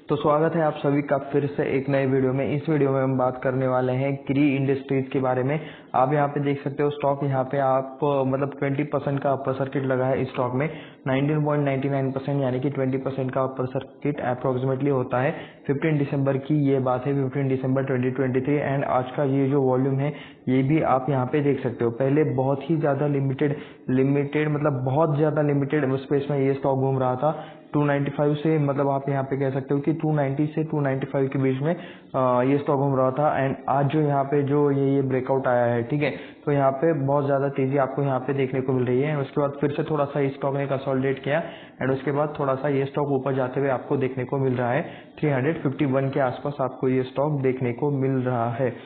तो स्वागत है आप सभी का फिर से एक नए वीडियो में। इस वीडियो में हम बात करने वाले हैं क्री इंडस्ट्रीज के बारे में। आप यहाँ पे देख सकते हो स्टॉक यहाँ पे आप मतलब 20% का अपर सर्किट लगा है इस स्टॉक में। 19.99% यानी कि 20% का अपर सर्किट अप्रोक्सीमेटली होता है। 15 दिसंबर की ये बात है, 15 दिसंबर 2023। एंड आज का ये जो वॉल्यूम है ये भी आप यहाँ पे देख सकते हो। पहले बहुत ही ज़्यादा लिमिटेड मतलब बहुत ज़्यादा लिमिटेड स्पेस में ये स्टॉक घूम रहा था। 295 से मतलब आप यहाँ पे कह सकते हो कि 290 से 295 के बीच में ये स्टॉक घूम रहा था। एंड आज जो यहाँ पे जो ये ब्रेकआउट आया है, ठीक है, तो यहाँ पे बहुत ज़्यादा तेज़ी आपको यहाँ पे देखने को मिल रही है। उसके बाद फिर से थोड़ा सा इस स्टॉक ने कंसोलिडेट किया एंड उसके बाद थोड़ा सा ये स्टॉक ऊपर जाते हुए आपको देखने को मिल रहा है। 351 के आसपास आपको ये स्टॉक देखने को मिल रहा है।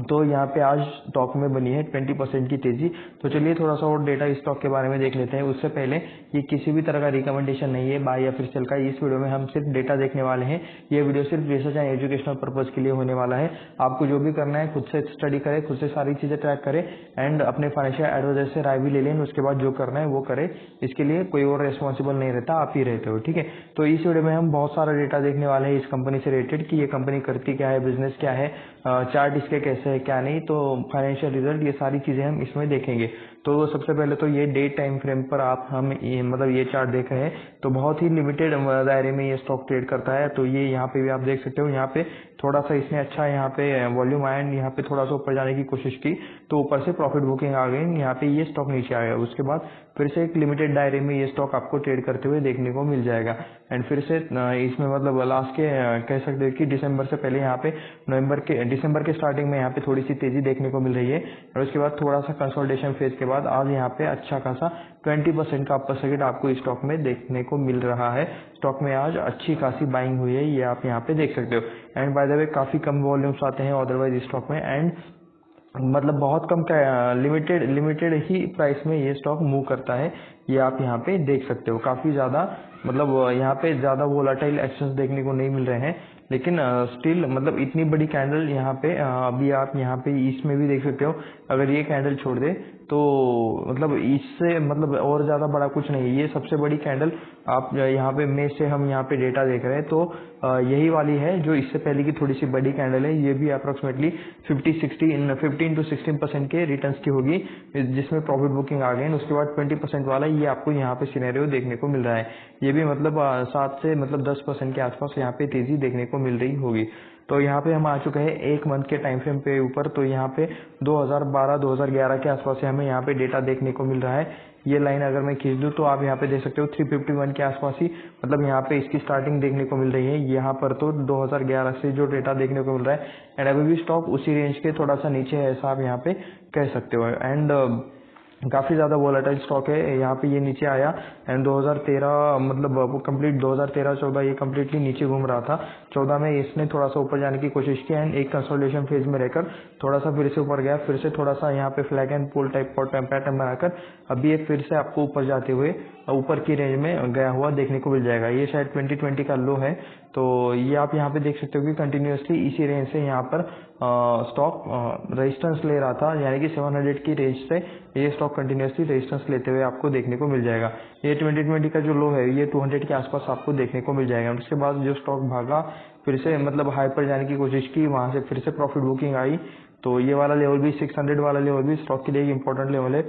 तो यहाँ पे आज स्टॉक में बनी है 20% की तेजी। तो चलिए थोड़ा सा और डेटा इस स्टॉक के बारे में देख लेते हैं। उससे पहले ये किसी भी तरह का रिकमेंडेशन नहीं है बाय या फिर सेल का। इस वीडियो में हम सिर्फ डेटा देखने वाले हैं। ये वीडियो सिर्फ रिसर्च एंड एजुकेशनल पर्पज के लिए होने वाला है। आपको जो भी करना है खुद से स्टडी करें, खुद से सारी चीजें ट्रैक करें एंड अपने फाइनेंशियल एडवाइजर से राय भी ले लें। उसके बाद जो करना है वो करें। इसके लिए कोई और रिस्पॉन्सिबल नहीं रहता, आप ही रहते हो, ठीक है। तो इस वीडियो में हम बहुत सारा डेटा देखने वाले हैं इस कंपनी से रिलेटेड कि ये कंपनी करती क्या है, बिजनेस क्या है, चार्ट इसके कैसे है क्या नहीं, तो फाइनेंशियल रिजल्ट, ये सारी चीजें हम इसमें देखेंगे। तो सबसे पहले तो ये डे टाइम फ्रेम पर आप हम मतलब ये चार्ट देख रहे हैं तो बहुत ही लिमिटेड दायरे में ये स्टॉक ट्रेड करता है। तो ये यहाँ पे भी आप देख सकते हो, यहाँ पे थोड़ा सा इसने अच्छा यहाँ पे वॉल्यूम आया, यहाँ पे थोड़ा सा ऊपर जाने की कोशिश की तो ऊपर से प्रॉफिट बुकिंग आ गई, यहाँ पे ये स्टॉक नीचे आया। उसके बाद फिर से एक लिमिटेड दायरे में ये स्टॉक आपको ट्रेड करते हुए देखने को मिल जाएगा। एंड फिर से इसमें मतलब लास्ट के कह सकते हैं कि दिसंबर से पहले यहाँ पे दिसंबर के स्टार्टिंग में यहाँ पे थोड़ी सी तेजी देखने को मिल रही है और उसके बाद थोड़ा सा कंसोलिडेशन फेज के बाद आज यहाँ पे अच्छा खासा 20% का अपर सर्किट आपको इस स्टॉक में देखने को मिल रहा है। स्टॉक में आज अच्छी खासी बाइंग हुई है, ये आप यहाँ पे देख सकते हो। एंड बाय द वे काफी कम वॉल्यूम्स आते हैं अदरवाइज इस स्टॉक में। एंड मतलब बहुत कम लिमिटेड ही प्राइस में ये स्टॉक मूव करता है, ये आप यहाँ पे देख सकते हो। काफी ज्यादा मतलब यहाँ पे ज्यादा वोलाटाइल एक्शंस देखने को नहीं मिल रहे हैं, लेकिन स्टिल मतलब इतनी बड़ी कैंडल यहाँ पे अभी आप यहाँ पे इसमें भी देख सकते हो। अगर ये कैंडल छोड़ दे तो मतलब इससे मतलब और ज्यादा बड़ा कुछ नहीं है। ये सबसे बड़ी कैंडल आप यहाँ पे में से हम यहाँ पे डेटा देख रहे हैं तो यही वाली है जो इससे पहले की थोड़ी सी बड़ी कैंडल है। ये भी अप्रोक्सीमेटली 15 to 16% के रिटर्न्स की होगी जिसमें प्रॉफिट बुकिंग आ गई। उसके बाद 20% वाला ये आपको यहाँ पे सिनेरियो देखने को मिल रहा है। ये भी मतलब 7 से मतलब 10% के आसपास यहाँ पे तेजी देखने को मिल रही होगी। तो यहाँ पे हम आ चुके हैं एक मंथ के टाइम फ्रेम पे ऊपर। तो यहाँ पे 2012-2011 के आसपास से हमें यहाँ पे डेटा देखने को मिल रहा है। ये लाइन अगर मैं खींच दूं तो आप यहाँ पे देख सकते हो 351 के आसपास ही मतलब यहाँ पे इसकी स्टार्टिंग देखने को मिल रही है। यहाँ पर तो 2011 से जो डेटा देखने को मिल रहा है एंड अभी भी स्टॉक उसी रेंज के थोड़ा सा नीचे है, ऐसा आप यहाँ पे कह सकते हो। एंड काफी ज्यादा वोलेटाइल स्टॉक है। यहाँ पे ये नीचे आया एंड 2013 मतलब कंप्लीट 2013-14 ये कम्प्लीटली नीचे घूम रहा था। 14 में इसने थोड़ा सा ऊपर जाने की कोशिश की एंड एक कंसोलिडेशन फेज में रहकर थोड़ा सा फिर से ऊपर गया, फिर से थोड़ा सा यहाँ पे flag and pull type pattern बनाकर अभी ये फिर से आपको ऊपर जाते हुए ऊपर की रेंज में गया हुआ देखने को मिल जाएगा। ये शायद 2020 का लो है। तो ये आप यहाँ पे देख सकते हो कि कंटिन्यूसली इसी रेंज से यहाँ पर स्टॉक रेजिस्टेंस ले रहा था, यानी कि 700 की रेंज से ये स्टॉक कंटिन्यूसली रेजिस्टेंस लेते हुए आपको देखने को मिल जाएगा। ये 2020 का जो लो है ये 200 के आसपास आपको देखने को मिल जाएगा। उसके बाद जो स्टॉक भागा फिर से मतलब हाई पर जाने की कोशिश की, वहां से फिर से प्रॉफिट बुकिंग आई। तो ये वाला लेवल भी 600 वाला लेवल भी स्टॉक के लिए इंपॉर्टेंट लेवल है।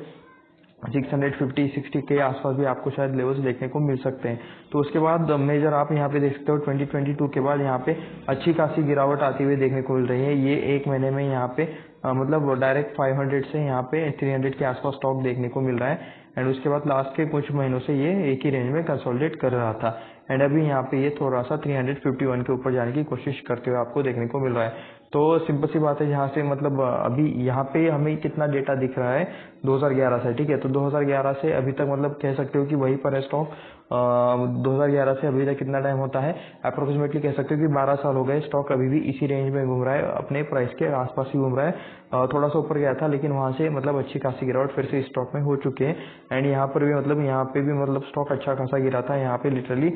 650-60 के आसपास भी आपको शायद लेवल्स देखने को मिल सकते हैं। तो उसके बाद मेजर आप यहाँ पे देख सकते हो 2022 के बाद यहाँ पे अच्छी खासी गिरावट आती हुई देखने को मिल रही है। ये एक महीने में यहाँ पे मतलब डायरेक्ट 500 से यहाँ पे 300 के आसपास स्टॉक देखने को मिल रहा है। एंड उसके बाद लास्ट के कुछ महीनों से ये एक ही रेंज में कंसोलिडेट कर रहा था एंड अभी यहाँ पे ये थोड़ा सा 351 के ऊपर जाने की कोशिश करते हुए आपको देखने को मिल रहा है। तो सिंपल सी बात है, यहाँ से मतलब अभी यहाँ पे हमें कितना डेटा दिख रहा है 2011 से, ठीक है। तो 2011 से अभी तक मतलब कह सकते हो कि वही पर है स्टॉक। 2011 से अभी तक कितना टाइम होता है, अप्रोक्सीमेटली कह सकते हो कि 12 साल हो गए। स्टॉक अभी भी इसी रेंज में घूम रहा है, अपने प्राइस के आसपास ही घूम रहा है। थोड़ा सा ऊपर गया था लेकिन वहां से मतलब अच्छी खासी गिरावट फिर से स्टॉक में हो चुकी है। एंड यहाँ पर भी मतलब यहाँ पे भी मतलब स्टॉक अच्छा खासा गिरा था। यहाँ पे लिटरली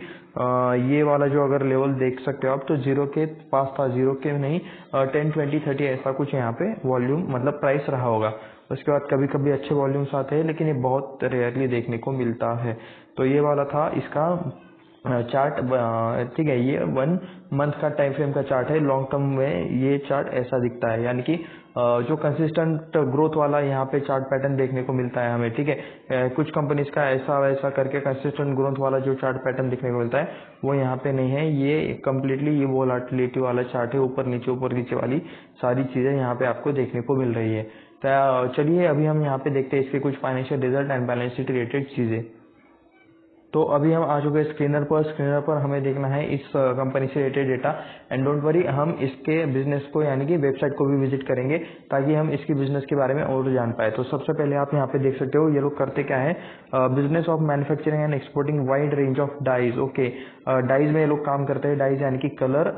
ये वाला जो अगर लेवल देख सकते हो आप तो जीरो के पास था, जीरो के नहीं 10, 20, 30 ऐसा कुछ यहाँ पे वॉल्यूम मतलब प्राइस रहा होगा। उसके बाद कभी कभी अच्छे वॉल्यूम्स आते हैं लेकिन ये बहुत रेयरली देखने को मिलता है। तो ये वाला था इसका चार्ट, ठीक है, ये 1 मंथ का टाइम फ्रेम का चार्ट है। लॉन्ग टर्म में ये चार्ट ऐसा दिखता है, यानी कि जो कंसिस्टेंट ग्रोथ वाला यहाँ पे चार्ट पैटर्न देखने को मिलता है हमें, ठीक है। कुछ कंपनीज का ऐसा वैसा करके कंसिस्टेंट ग्रोथ वाला जो चार्ट पैटर्न देखने को मिलता है वो यहाँ पे नहीं है। ये कम्प्लीटली ये वोलेटिलिटी वाला चार्ट है, ऊपर नीचे वाली सारी चीजें यहाँ पे आपको देखने को मिल रही है। तो चलिए अभी हम यहाँ पे देखते हैं इसके कुछ financial result and balance sheet related चीजें। तो अभी हम आ चुके हैं स्क्रीनर पर हमें देखना है इस कंपनी से related data. And don't worry, हम इसके बिजनेस को यानी कि वेबसाइट को भी विजिट करेंगे ताकि हम इसकी बिजनेस के बारे में और जान पाए। तो सबसे पहले आप यहाँ पे देख सकते हो ये लोग करते क्या है, business of manufacturing and exporting wide range of dyes. Okay, dyes में ये लोग काम करते हैं। डाइज यानी कि कलर,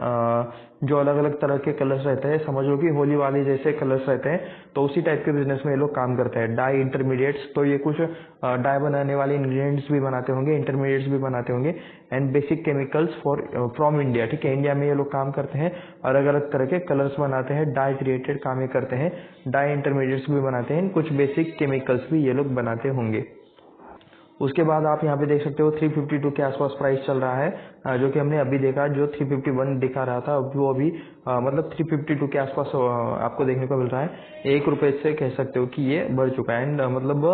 जो अलग अलग तरह के कलर्स रहते हैं, समझ लो कि होली वाले जैसे कलर्स रहते हैं, तो उसी टाइप के बिजनेस में ये लोग काम करते हैं। डाई इंटरमीडिएट्स, तो ये कुछ डाई बनाने वाले इंग्रेडिएंट्स भी बनाते होंगे, इंटरमीडिएट्स भी बनाते होंगे। And basic chemicals for from India, ठीक है, इंडिया में ये लोग काम करते हैं, अलग अलग तरह के कलर्स बनाते हैं, डाई रिलेटेड काम ये करते हैं, डाई इंटरमीडिएट्स भी बनाते हैं, कुछ बेसिक केमिकल्स भी ये लोग बनाते होंगे। उसके बाद आप यहाँ पे देख सकते हो 352 के आसपास प्राइस चल रहा है, जो कि हमने अभी देखा, जो 351 दिखा रहा था वो अभी मतलब 352 के आसपास आपको देखने को मिल रहा है। 1 रुपए से कह सकते हो कि ये बढ़ चुका है। एंड मतलब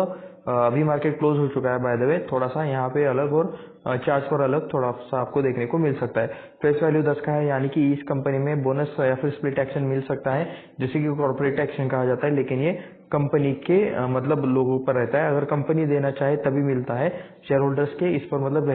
अभी मार्केट क्लोज हो चुका है बाय द वे, थोड़ा सा यहाँ पे अलग और चार्ज पर अलग थोड़ा सा आपको देखने को मिल सकता है। फेस वैल्यू 10 का है, यानी कि इस कंपनी में बोनस या फिर स्प्लिट एक्शन मिल सकता है, जिसे कि कॉर्पोरेट एक्शन कहा जाता है, लेकिन ये कंपनी के मतलब लोगों पर रहता है। अगर कंपनी देना चाहे तभी मिलता है, शेयर होल्डर्स के इस पर मतलब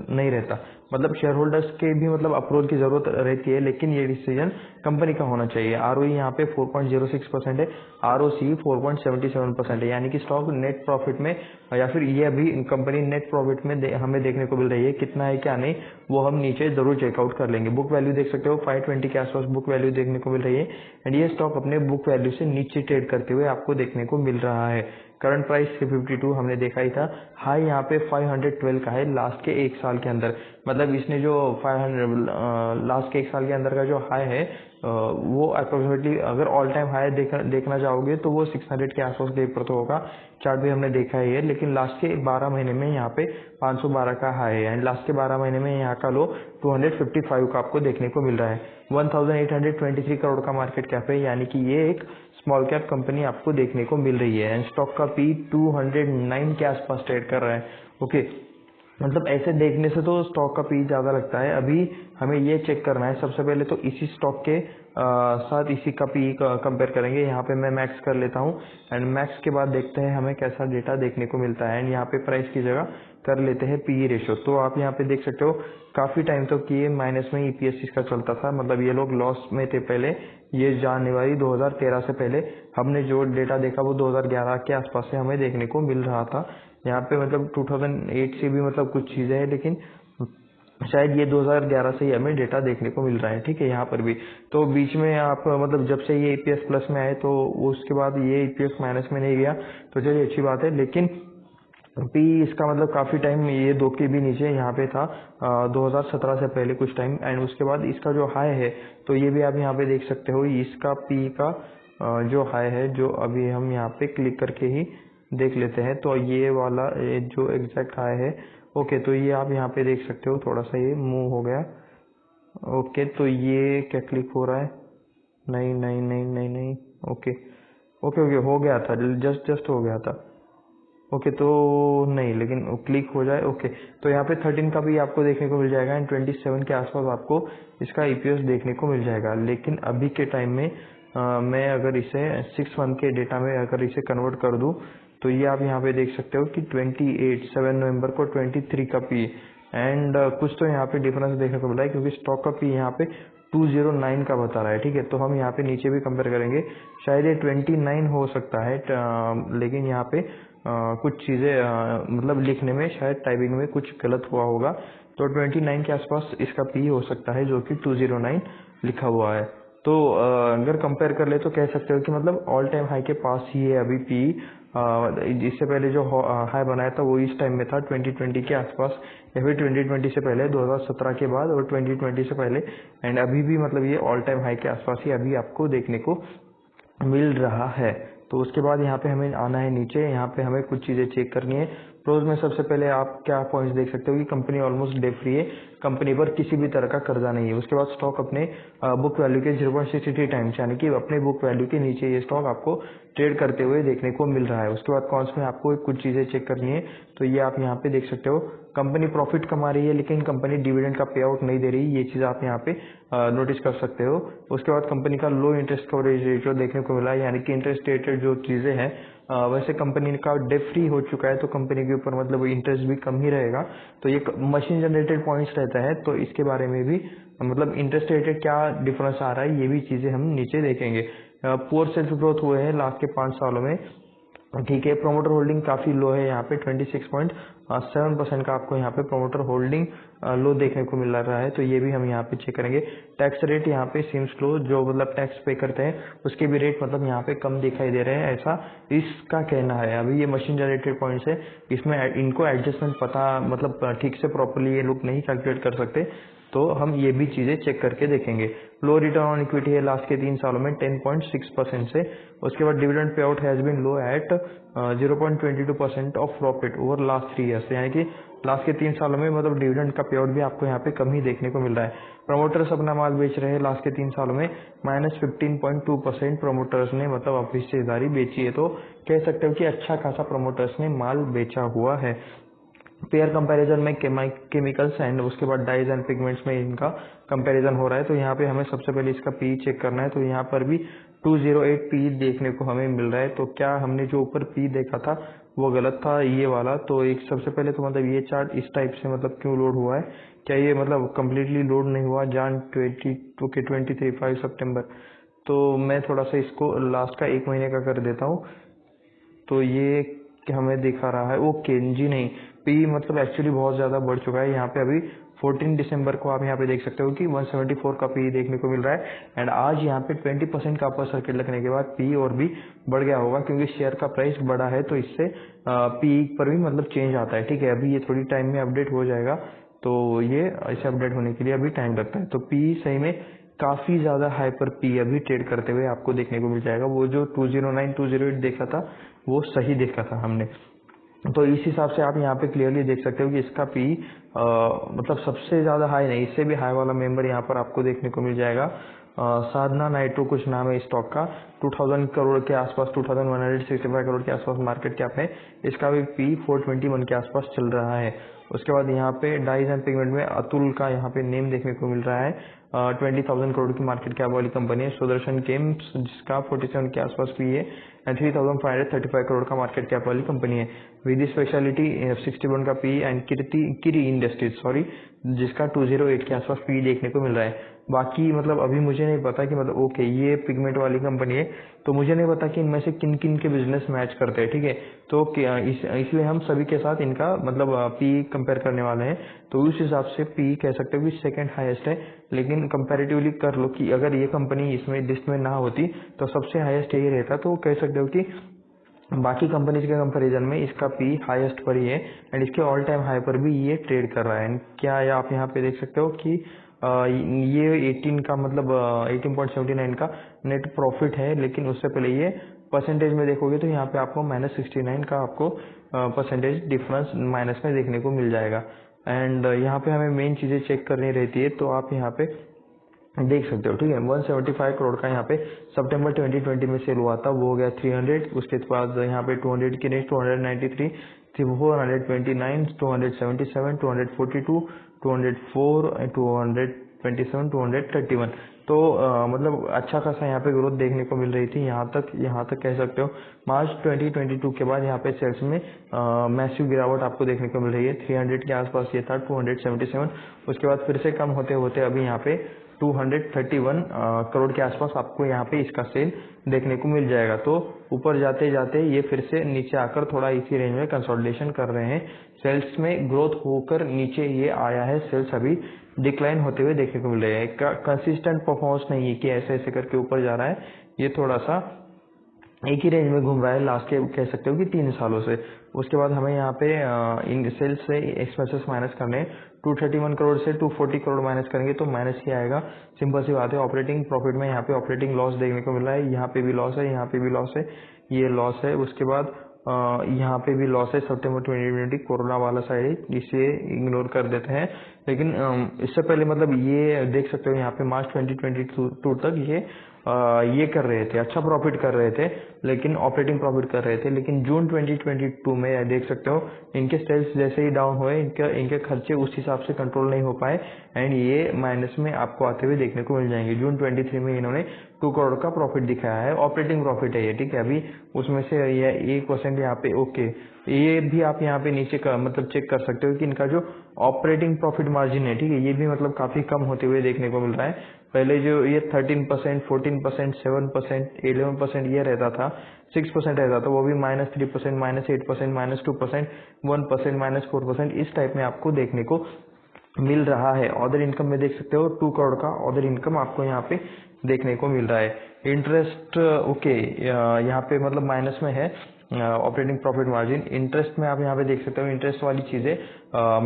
नहीं रहता। मतलब शेयर होल्डर्स के भी मतलब अप्रूवल की जरूरत रहती है, लेकिन ये डिसीजन कंपनी का होना चाहिए। आरओई यहाँ पे 4.06% है, आरओसी 4.77% है, यानी कि स्टॉक नेट प्रॉफिट में या फिर ये अभी कंपनी नेट प्रॉफिट में हमें देखने को मिल रही है। कितना है क्या नहीं वो हम नीचे जरूर चेकआउट कर लेंगे। बुक वैल्यू देख सकते हो 520 के आसपास बुक वैल्यू देखने को मिल रही है। एंड ये स्टॉक अपने बुक वैल्यू से नीचे ट्रेड करते हुए आपको देखने को मिल रहा है। करंट प्राइस 352 हमने देखा ही था। हाई यहाँ पे 512 का है लास्ट के 1 साल के अंदर। मतलब इसने जो 500 लास्ट के 1 साल के अंदर का जो हाई है वो अप्रोक्सीमेटली अगर ऑल टाइम हाई देखना चाहोगे तो वो 600 के आसपास कहीं पर तो होगा। चार्ट भी हमने देखा ही है, लेकिन लास्ट के 12 महीने में यहाँ पे 512 का हाई है। एंड लास्ट के 12 महीने में यहाँ का लो 255 का आपको देखने को मिल रहा है। 1823 करोड़ का मार्केट कैप है, यानी कि ये एक स्मॉल कैप कंपनी आपको देखने को मिल रही है। एंड स्टॉक का पी 209 के आसपास ट्रेड कर रहा है। ओके, मतलब ऐसे देखने से तो स्टॉक का पी ज्यादा लगता है। अभी हमें ये चेक करना है, सबसे पहले तो इसी स्टॉक के साथ इसी का पी कंपेयर करेंगे। यहाँ पे मैं मैक्स कर लेता हूँ एंड मैक्स के बाद देखते हैं हमें कैसा डेटा देखने को मिलता है। एंड यहाँ पे प्राइस की जगह कर लेते हैं पी रेशियो। तो आप यहाँ पे देख सकते हो काफी टाइम तक ये माइनस में ईपीएस इसका चलता था, मतलब ये लोग लॉस में थे पहले। ये जनवरी 2013 से पहले हमने जो डेटा देखा वो 2011 के आसपास से हमें देखने को मिल रहा था। यहाँ पे मतलब 2008 से भी मतलब कुछ चीजें हैं, लेकिन शायद ये 2011 से ही हमें डेटा देखने को मिल रहा है। ठीक है, यहाँ पर भी तो बीच में आप मतलब जब से ये ईपीएस प्लस में आए तो उसके बाद ये ईपीएस माइनस में नहीं गया, तो चलिए अच्छी बात है। लेकिन पी इसका मतलब काफी टाइम ये 2 के भी नीचे यहाँ पे था 2017 से पहले कुछ टाइम। एंड उसके बाद इसका जो हाई है तो ये भी आप यहाँ पे देख सकते हो। इसका पी का जो हाई है, जो अभी हम यहाँ पे क्लिक करके ही देख लेते हैं, तो ये वाला जो एग्जैक्ट हाई है। ओके, तो ये आप यहाँ पे देख सकते हो, थोड़ा सा ये मूव हो गया। ओके, तो ये क्या क्लिक हो रहा है? नहीं नहीं नहीं नहीं नहीं। ओके ओके ओके, हो गया था, जस्ट हो गया था। ओके, तो नहीं, लेकिन क्लिक हो जाए। ओके, तो यहाँ पे 13 का भी आपको देखने को मिल जाएगा एंड 27 के आसपास आपको इसका ईपीएस देखने को मिल जाएगा। लेकिन अभी के टाइम में मैं अगर इसे 6 मंथ के डेटा में अगर इसे कन्वर्ट कर दूं तो ये आप यहाँ पे देख सकते हो कि 7 नवंबर को 23 का पी। एंड कुछ तो यहाँ पे डिफरेंस देखने को मिला है, क्योंकि स्टॉक का पी यहाँ पे 209 का बता रहा है। ठीक है, तो हम यहाँ पे नीचे भी कंपेयर करेंगे, शायद ये 29 हो सकता है, लेकिन यहाँ पे कुछ चीजें मतलब लिखने में शायद टाइपिंग में कुछ गलत हुआ होगा, तो 29 के आसपास इसका पी हो सकता है, जो कि 209 लिखा हुआ है। तो अगर कंपेयर कर ले तो कह सकते हो कि मतलब ऑल टाइम हाई के पास ही है अभी पी। इससे पहले जो हाई बनाया था वो इस टाइम में था 2020 के आसपास, या फिर 2020 से पहले 2017 के बाद और 2020 से पहले। एंड अभी भी मतलब ये ऑल टाइम हाई के आसपास ही अभी आपको देखने को मिल रहा है। तो उसके बाद यहाँ पे हमें आना है नीचे, यहाँ पे हमें कुछ चीजें चेक करनी है। प्रोज में सबसे पहले आप क्या पॉइंट्स देख सकते हो कि कंपनी ऑलमोस्ट डेट फ्री है, कंपनी पर किसी भी तरह का कर्जा नहीं है। उसके बाद स्टॉक अपने बुक वैल्यू के 0.63 टाइम्स यानी कि अपने बुक वैल्यू के नीचे ये स्टॉक आपको ट्रेड करते हुए देखने को मिल रहा है। उसके बाद कॉन्स में आपको कुछ चीज़ें चेक करनी है, तो ये आप यहाँ पे देख सकते हो। कंपनी प्रॉफिट कमा रही है लेकिन कंपनी डिविडेंड का पे आउट नहीं दे रही, ये चीज़ आप यहाँ पे नोटिस कर सकते हो। उसके बाद कंपनी का लो इंटरेस्ट कवरेज रेशियो देखने को मिला है, यानी कि इंटरेस्ट रेटेड जो चीज़ें हैं, वैसे कंपनी का डेट फ्री हो चुका है तो कंपनी के ऊपर मतलब इंटरेस्ट भी कम ही रहेगा। तो ये मशीन जनरेटेड पॉइंट्स रहता है, तो इसके बारे में भी मतलब इंटरेस्ट रेटेड क्या डिफरेंस आ रहा है ये भी चीज़ें हम नीचे देखेंगे। पुअर सेल्फ ग्रोथ हुए हैं लास्ट के 5 सालों में, ठीक है। प्रोमोटर होल्डिंग काफ़ी लो है, यहाँ पे 26.7% का आपको यहाँ पे प्रोमोटर होल्डिंग लो देखने को मिल रहा है, तो ये भी हम यहाँ पे चेक करेंगे। टैक्स रेट यहाँ पे सीम्स लो, जो मतलब टैक्स पे करते हैं उसके भी रेट मतलब यहाँ पे कम दिखाई दे रहे हैं, ऐसा इसका कहना है। अभी ये मशीन जनरेटेड पॉइंट्स है, इसमें इनको एडजस्टमेंट पता मतलब ठीक से प्रॉपरली ये लोग नहीं कैलकुलेट कर सकते, तो हम ये भी चीज़ें चेक करके देखेंगे। लो रिटर्न ऑन इक्विटी है लास्ट के 3 सालों में 10.6% से। उसके बाद dividend pay out has been low at 0.22% of profit over last 3 years, यानी कि लास्ट के 3 सालों में मतलब डिविडेंड का पे आउट भी आपको यहाँ पे कम ही देखने को मिल रहा है। प्रमोटर्स अपना माल बेच रहे हैं लास्ट के 3 सालों में -15.2% प्रमोटर्स ने मतलब अपनी हिस्सेदारी बेची है, तो कह सकते हो कि अच्छा खासा प्रमोटर्स ने माल बेचा हुआ है। पेयर कंपैरिजन में केमिकल्स एंड उसके बाद डाइज एंड पिगमेंट्स में इनका कंपैरिजन हो रहा है, तो यहाँ पे हमें सबसे पहले इसका पी चेक करना है। तो यहाँ पर भी 208 पी देखने को हमें मिल रहा है, तो क्या हमने जो ऊपर पी देखा था वो गलत था ये वाला। तो एक सबसे पहले तो मतलब ये चार्ट इस टाइप से मतलब क्यों लोड हुआ है, क्या ये मतलब कम्प्लीटली लोड नहीं हुआ जान 5 सितंबर। तो मैं थोड़ा सा इसको लास्ट का 1 महीने का कर देता हूँ, तो ये हमें दिखा रहा है ओके जी नहीं, पी मतलब एक्चुअली बहुत ज़्यादा बढ़ चुका है। यहाँ पे अभी 14 दिसंबर को आप यहाँ पे देख सकते हो कि 174 का पी देखने को मिल रहा है, एंड आज यहाँ पे 20% का अपर सर्किट लगने के बाद पी और भी बढ़ गया होगा, क्योंकि शेयर का प्राइस बढ़ा है तो इससे पी पर भी मतलब चेंज आता है, ठीक है। अभी ये थोड़ी टाइम में अपडेट हो जाएगा, तो ये ऐसे अपडेट होने के लिए अभी टाइम लगता है। तो पी सही में काफ़ी ज़्यादा हाई पर पी अभी ट्रेड करते हुए आपको देखने को मिल जाएगा। वो जो 209 208 देखा था वो सही देखा था हमने, तो इस हिसाब से आप यहाँ पे क्लियरली देख सकते हो कि इसका पी मतलब सबसे ज़्यादा हाई नहीं, इससे भी हाई वाला मेंबर यहाँ पर आपको देखने को मिल जाएगा। साधना नाइट्रो कुछ नाम है स्टॉक का, 2000 करोड़ के आसपास 2165 करोड़ के आसपास मार्केट कैप है, इसका भी पी 421 के आसपास चल रहा है। उसके बाद यहाँ पे डाइज एंड पिगमेंट में अतुल का यहाँ पे नेम देखने को मिल रहा है, 20,000 करोड़ की मार्केट कैप वाली कंपनी है। सुदर्शन केम्स जिसका 47 के आसपास पी है, 3,535 करोड़ का मार्केट कैप वाली कंपनी है। विधि स्पेशलिटी 61 का पी एंड किरी इंडस्ट्रीज जिसका 208 के आसपास पी देखने को मिल रहा है। बाकी मतलब अभी मुझे नहीं पता कि मतलब ओके ये पिगमेंट वाली कंपनी है, तो मुझे नहीं पता कि इनमें से किन किन के बिजनेस मैच करते हैं, ठीक है। तो इसलिए हम सभी के साथ इनका मतलब पी कंपेयर करने वाले हैं, तो उस हिसाब से पी कह सकते हो कि सेकंड हाईएस्ट है, लेकिन कंपैरेटिवली कर लो कि अगर ये कंपनी इसमें लिस्ट में ना होती तो सबसे हाईएस्ट यही रहता, तो कह सकते हो कि बाकी कंपनीज के कंपैरिजन में इसका पी हाईएस्ट पर ही है, एंड इसके ऑल टाइम हाई पर भी ये ट्रेड कर रहा है। क्या ये आप यहाँ पे देख सकते हो कि ये 18 का मतलब 18.79 का नेट प्रॉफिट है, लेकिन उससे पहले ये परसेंटेज में देखोगे तो यहाँ पे आपको -69 का आपको परसेंटेज डिफरेंस माइनस में देखने को मिल जाएगा। एंड यहाँ पे हमें मेन चीज़ें चेक करनी रहती है, तो आप यहाँ पे देख सकते हो, ठीक है। 175 करोड़ का यहाँ पे सितंबर 2020 में सेल हुआ था, वो हो गया 300। उसके बाद यहाँ पे 200 की रेंज 293, 429, 277, 242, 204, 227, 231। तो मतलब अच्छा खासा यहाँ पे ग्रोथ देखने को मिल रही थी। यहाँ तक कह सकते हो मार्च 2022 के बाद यहाँ पे सेल्स में मैसिव गिरावट आपको देखने को मिल रही है। 300 के आसपास ये था, 277, उसके बाद फिर से कम होते होते अभी यहाँ पे 231 करोड़ के आसपास आपको यहाँ पे इसका सेल देखने को मिल जाएगा। तो ऊपर जाते जाते ये फिर से नीचे आकर थोड़ा इसी रेंज में कंसोलिडेशन कर रहे हैं। सेल्स में ग्रोथ होकर नीचे ये आया है, सेल्स अभी डिक्लाइन होते हुए देखने को मिल रहे हैं। कंसिस्टेंट परफॉर्मेंस नहीं है कि ऐसे ऐसे करके ऊपर जा रहा है, ये थोड़ा सा एक ही रेंज में घूम रहा है लास्ट के कह सकते हो कि 3 सालों से। उसके बाद हमें यहाँ पे इन सेल्स से एक्सपेंसेस माइनस करने, 231 करोड़ से 240 करोड़ माइनस करेंगे तो माइनस ही आएगा, सिंपल सी बात है। ऑपरेटिंग प्रॉफिट में यहाँ पे ऑपरेटिंग लॉस देखने को मिल रहा है, यहाँ पे भी लॉस है, यहाँ पे भी लॉस है, ये लॉस है। उसके बाद यहाँ पे भी लॉस है सितंबर 2020, कोरोना वाला साइड है, इसे इग्नोर कर देते हैं। लेकिन इससे पहले मतलब ये देख सकते हो यहाँ पे मार्च 2022 तक ये कर रहे थे, अच्छा प्रॉफिट कर रहे थे, लेकिन ऑपरेटिंग प्रॉफिट कर रहे थे। लेकिन जून 2022 में देख सकते हो इनके सेल्स जैसे ही डाउन हुए, इनके खर्चे उस हिसाब से कंट्रोल नहीं हो पाए एंड ये माइनस में आपको आते हुए देखने को मिल जाएंगे। जून 23 में इन्होंने 2 करोड़ का प्रॉफिट दिखाया है, ऑपरेटिंग प्रॉफिट है ये, ठीक है। अभी उसमें से ये 1% यहाँ पे ओके, ये भी आप यहाँ पे नीचे मतलब चेक कर सकते हो कि इनका जो ऑपरेटिंग प्रॉफिट मार्जिन है, ठीक है, ये भी मतलब काफी कम होते हुए देखने को मिल रहा है। पहले जो ये 13%, 14%, 7%, 11% ये रहता था, 6% रहता था, वो भी -3%, -8%, -2%, 1%, -4%, इस टाइप में आपको देखने को मिल रहा है। अदर इनकम में देख सकते हो 2 करोड़ का अदर इनकम आपको यहाँ पे देखने को मिल रहा है। इंटरेस्ट ओके, यहाँ पे मतलब माइनस में है ऑपरेटिंग प्रॉफिट मार्जिन। इंटरेस्ट में आप यहाँ पे देख सकते हो इंटरेस्ट वाली चीजें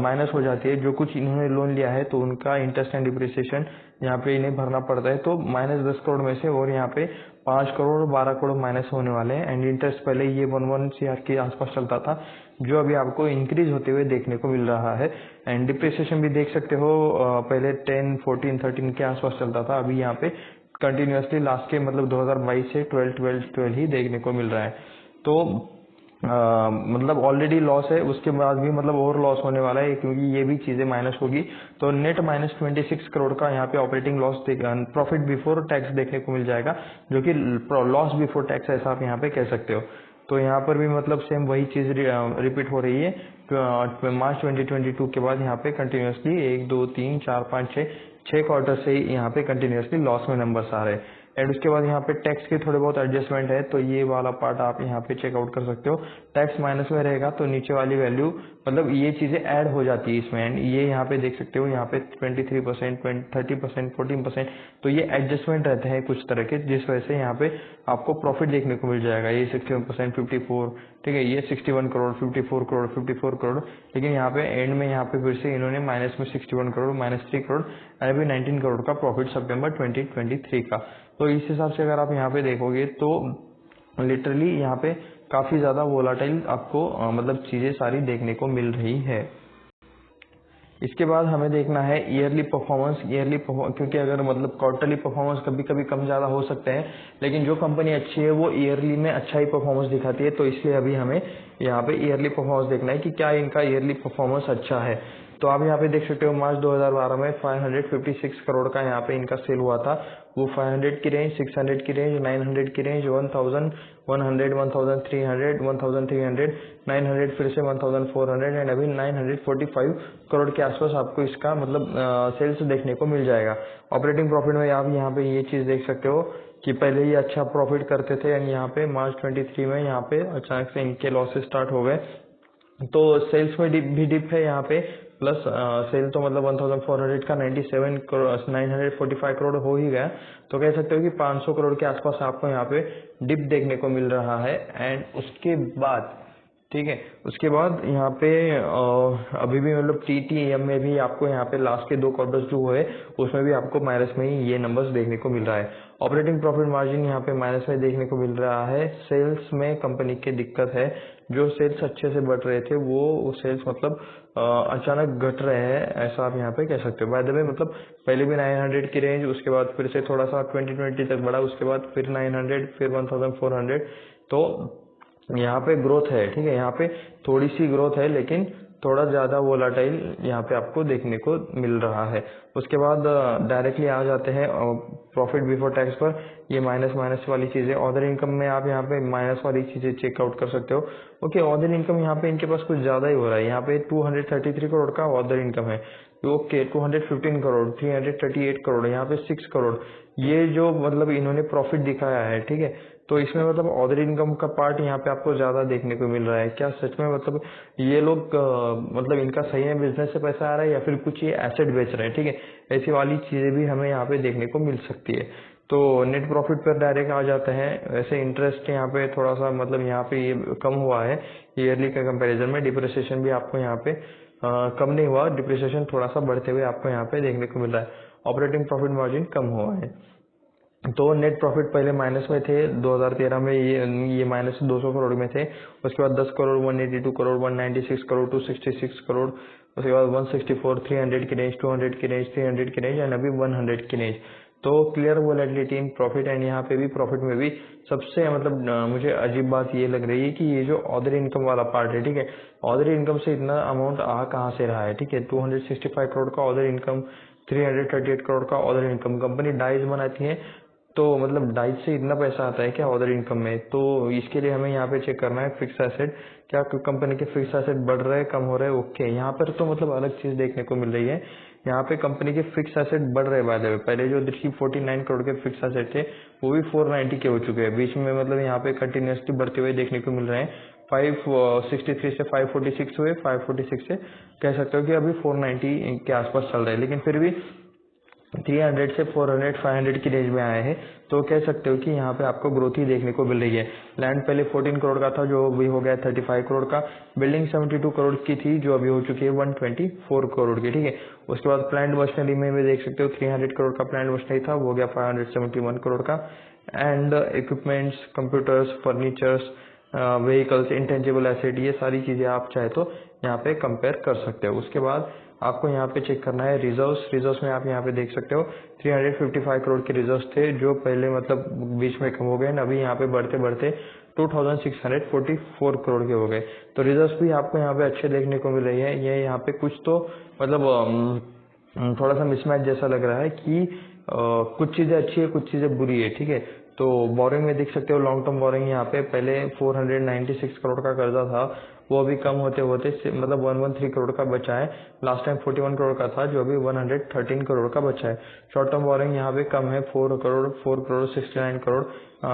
माइनस हो जाती है। जो कुछ इन्होंने लोन लिया है तो उनका इंटरेस्ट एंड डिप्रिसिएशन यहाँ पे इन्हें भरना पड़ता है, तो -10 करोड़ में से और यहाँ पे 5 करोड़ 12 करोड़ माइनस होने वाले हैं। एंड इंटरेस्ट पहले ये 11 CR के आसपास चलता था, जो अभी आपको इंक्रीज होते हुए देखने को मिल रहा है। एंड डिप्रिसिएशन भी देख सकते हो, पहले 10, 14, 13 के आसपास चलता था, अभी यहाँ पे कंटिन्यूसली लास्ट के मतलब 2022 से 12 ही देखने को मिल रहा है। तो मतलब ऑलरेडी लॉस है, उसके बाद भी मतलब और लॉस होने वाला है, क्योंकि ये भी चीजें माइनस होगी। तो नेट -26 करोड़ का यहाँ पे operating loss profit before tax देखने को मिल जाएगा, जो कि लॉस बिफोर टैक्स ऐसा आप यहाँ पे कह सकते हो। तो यहाँ पर भी मतलब सेम वही चीज रिपीट हो रही है। मार्च 2022 के बाद यहाँ पे कंटिन्यूसली 1, 2, 3, 4, 5, 6 क्वार्टर से यहाँ पे कंटिन्यूसली लॉस में नंबर्स आ रहे हैं। एंड उसके बाद यहाँ पे टैक्स के थोड़े बहुत एडजस्टमेंट है, तो ये वाला पार्ट आप यहाँ पे चेकआउट कर सकते हो। टैक्स माइनस में रहेगा तो नीचे वाली वैल्यू मतलब ये चीजें ऐड हो जाती है इसमें। एंड ये यहाँ पे देख सकते हो, यहाँ पे 23%, 30%, 14%, तो ये एडजस्टमेंट रहते हैं कुछ तरह के, जिस वजह से यहाँ पे आपको प्रॉफिट देखने को मिल जाएगा। ये 61%, 54, ठीक है, ये 61 करोड़, 54 करोड़, 54 करोड़। लेकिन यहाँ पे एंड में यहाँ पे फिर से इन्होंने माइनस में 61 करोड़, -3 करोड़, अभी 19 करोड़ का प्रॉफिट सितंबर 2023 का। तो इस हिसाब से अगर आप यहाँ पे देखोगे तो लिटरली यहाँ पे काफी ज्यादा वोलाटाइल आपको मतलब चीजें सारी देखने को मिल रही है। इसके बाद हमें देखना है ईयरली परफॉर्मेंस। क्योंकि अगर मतलब क्वार्टरली परफॉर्मेंस कभी कभी कम ज्यादा हो सकते हैं, लेकिन जो कंपनी अच्छी है वो ईयरली में अच्छा ही परफॉर्मेंस दिखाती है। तो इसलिए अभी हमें यहाँ पे ईयरली परफॉर्मेंस देखना है कि क्या इनका ईयरली परफॉर्मेंस अच्छा है। तो आप यहाँ पे देख सकते हो मार्च 2012 में 556 करोड़ का यहाँ पे इनका सेल हुआ था। वो 500 की रेंज, 600 की रेंज, 900 की रेंज, 1000, 100, 1300, 1300, 900, फिर से 1400 एंड अभी 945 करोड़ के आसपास आपको इसका मतलब सेल्स देखने को मिल जाएगा। ऑपरेटिंग प्रॉफिट में आप यहाँ पे ये चीज देख सकते हो कि पहले ये अच्छा प्रॉफिट करते थे एंड यहाँ पे मार्च 23 में यहाँ पे अचानक से इनके लॉसेस स्टार्ट हो गए। तो सेल्स में भी डिप है यहाँ पे, प्लस सेल तो मतलब 1400 का 97 करोड़, 945 करोड़ हो ही गया। तो कह सकते हो कि 500 करोड़ के आसपास आपको यहाँ पे डिप देखने को मिल रहा है। एंड उसके बाद ठीक है, उसके बाद यहाँ पे अभी भी मतलब TTM में भी आपको यहाँ पे लास्ट के 2 क्वार्टर्स जो हुए उसमें भी आपको माइनस में ही ये नंबर्स देखने को मिल रहा है। ऑपरेटिंग प्रॉफिट मार्जिन यहाँ पे माइनस में देखने को मिल रहा है। सेल्स में कंपनी की दिक्कत है, जो सेल्स अच्छे से बढ़ रहे थे वो सेल्स मतलब अचानक घट रहे हैं, ऐसा आप यहाँ पे कह सकते हो। बाय द वे मतलब पहले भी 900 की रेंज, उसके बाद फिर से थोड़ा सा 2020 तक बढ़ा, उसके बाद फिर 900, फिर 1400। तो यहाँ पे ग्रोथ है, ठीक है, यहाँ पे थोड़ी सी ग्रोथ है, लेकिन थोड़ा ज्यादा वोलाटाइल यहाँ पे आपको देखने को मिल रहा है। उसके बाद डायरेक्टली आ जाते हैं प्रॉफिट बिफोर टैक्स पर। ये माइनस वाली चीजें, अदर इनकम में आप यहाँ पे माइनस वाली चीजें चेकआउट कर सकते हो। ओके, अदर इनकम यहाँ पे इनके पास कुछ ज्यादा ही हो रहा है। यहाँ पे 233 करोड़ का अदर इनकम है। ओके, 215 करोड़, 338 करोड़, यहाँ पे 6 करोड़, ये जो मतलब इन्होंने प्रॉफिट दिखाया है, ठीक है। तो इसमें मतलब अदर इनकम का पार्ट यहाँ पे आपको ज्यादा देखने को मिल रहा है। क्या सच में मतलब ये लोग मतलब इनका सही में बिजनेस से पैसा आ रहा है या फिर कुछ ये एसेट बेच रहे हैं, ठीक है, ऐसी वाली चीजें भी हमें यहाँ पे देखने को मिल सकती है। तो नेट प्रॉफिट पर डायरेक्ट आ जाते हैं। वैसे इंटरेस्ट यहाँ पे थोड़ा सा मतलब यहाँ पे ये कम हुआ है ईयरली के कंपैरिजन में। डिप्रिसिएशन भी आपको यहाँ पे कम नहीं हुआ, डिप्रिसिएशन थोड़ा सा बढ़ते हुए आपको यहाँ पे देखने को मिल रहा है। ऑपरेटिंग प्रॉफिट मार्जिन कम हुआ है। तो नेट प्रॉफिट पहले माइनस में थे 2013 में, ये माइनस 200 करोड़ में थे। उसके बाद 10 करोड़, 182 करोड़, 196 करोड़, 266 करोड़, उसके बाद 164, 300 की रेंज, 200 की रेंज, 300 की रेंज एंड अभी 100 की रेंज। तो clear volatility in profit and यहाँ पे भी प्रॉफिट में भी सबसे मतलब मुझे अजीब बात ये लग रही है कि ये जो अदर इनकम वाला पार्ट है, ठीक है, अदर इनकम से इतना अमाउंट आ कहाँ से रहा है, ठीक है। 265 करोड़ का अदर इनकम, 338 करोड़ का अदर इनकम। कंपनी डाइज बनाती है तो मतलब डाइज से इतना पैसा आता है क्या अदर इनकम में? तो इसके लिए हमें यहाँ पे चेक करना है फिक्स एसेट, क्या कंपनी के फिक्स एसेट बढ़ रहे हैं, कम हो रहे हैं? ओके, यहाँ पर तो मतलब अलग चीज देखने को मिल रही है। यहाँ पे कंपनी के फिक्स एसेट बढ़ रहे हैं बाय द वे। पहले जो 349 करोड़ के फिक्स एसेट थे वो भी 490 के हो चुके हैं बीच में, मतलब यहाँ पे कंटिन्यूसली बढ़ते हुए देखने को मिल रहे हैं। 563 से 546 हुए, 546 से कह सकते हो कि अभी 490 के आसपास चल रहे हैं, लेकिन फिर भी 300 से 400, 500 की रेंज में आए हैं। तो कह सकते हो कि यहाँ पे आपको ग्रोथ ही देखने को मिल रही है। लैंड पहले 14 करोड़ का था जो अभी हो गया 35 करोड़ का। बिल्डिंग 72 करोड़ की थी जो अभी हो चुकी है 124 करोड़ की, ठीक है। उसके बाद प्लांट मशीनरी में भी देख सकते हो 300 करोड़ का प्लांट मशीनरी था, वो हो गया 571 करोड़ का। And equipments, computers, furnitures, vehicles, intangible asset, ये सारी चीजें आप चाहे तो यहाँ पे कंपेयर कर सकते हो। उसके बाद आपको यहाँ पे चेक करना है रिजर्व्स। रिजर्व्स में आप यहाँ पे देख सकते हो 355 करोड़ के रिजर्व्स थे जो पहले मतलब बीच में कम हो गए, अभी यहाँ पे बढ़ते बढ़ते 2644 करोड़ के हो गए। तो रिजर्व्स भी आपको यहाँ पे अच्छे देखने को मिल रही है। ये यहाँ पे कुछ तो मतलब थोड़ा सा मिसमैच जैसा लग रहा है कि कुछ चीजें अच्छी है, कुछ चीजें बुरी है, ठीक है। तो बोरिंग में देख सकते हो लॉन्ग टर्म बोरिंग यहाँ पे पहले 496 करोड़ का कर्जा था, वो अभी कम होते होते मतलब 113 करोड़ का बचा है। लास्ट टाइम 41 करोड़ का था जो अभी 113 करोड़ का बचा है। शॉर्ट टर्म बोरिंग यहाँ पे कम है 4 करोड़ 69 करोड़,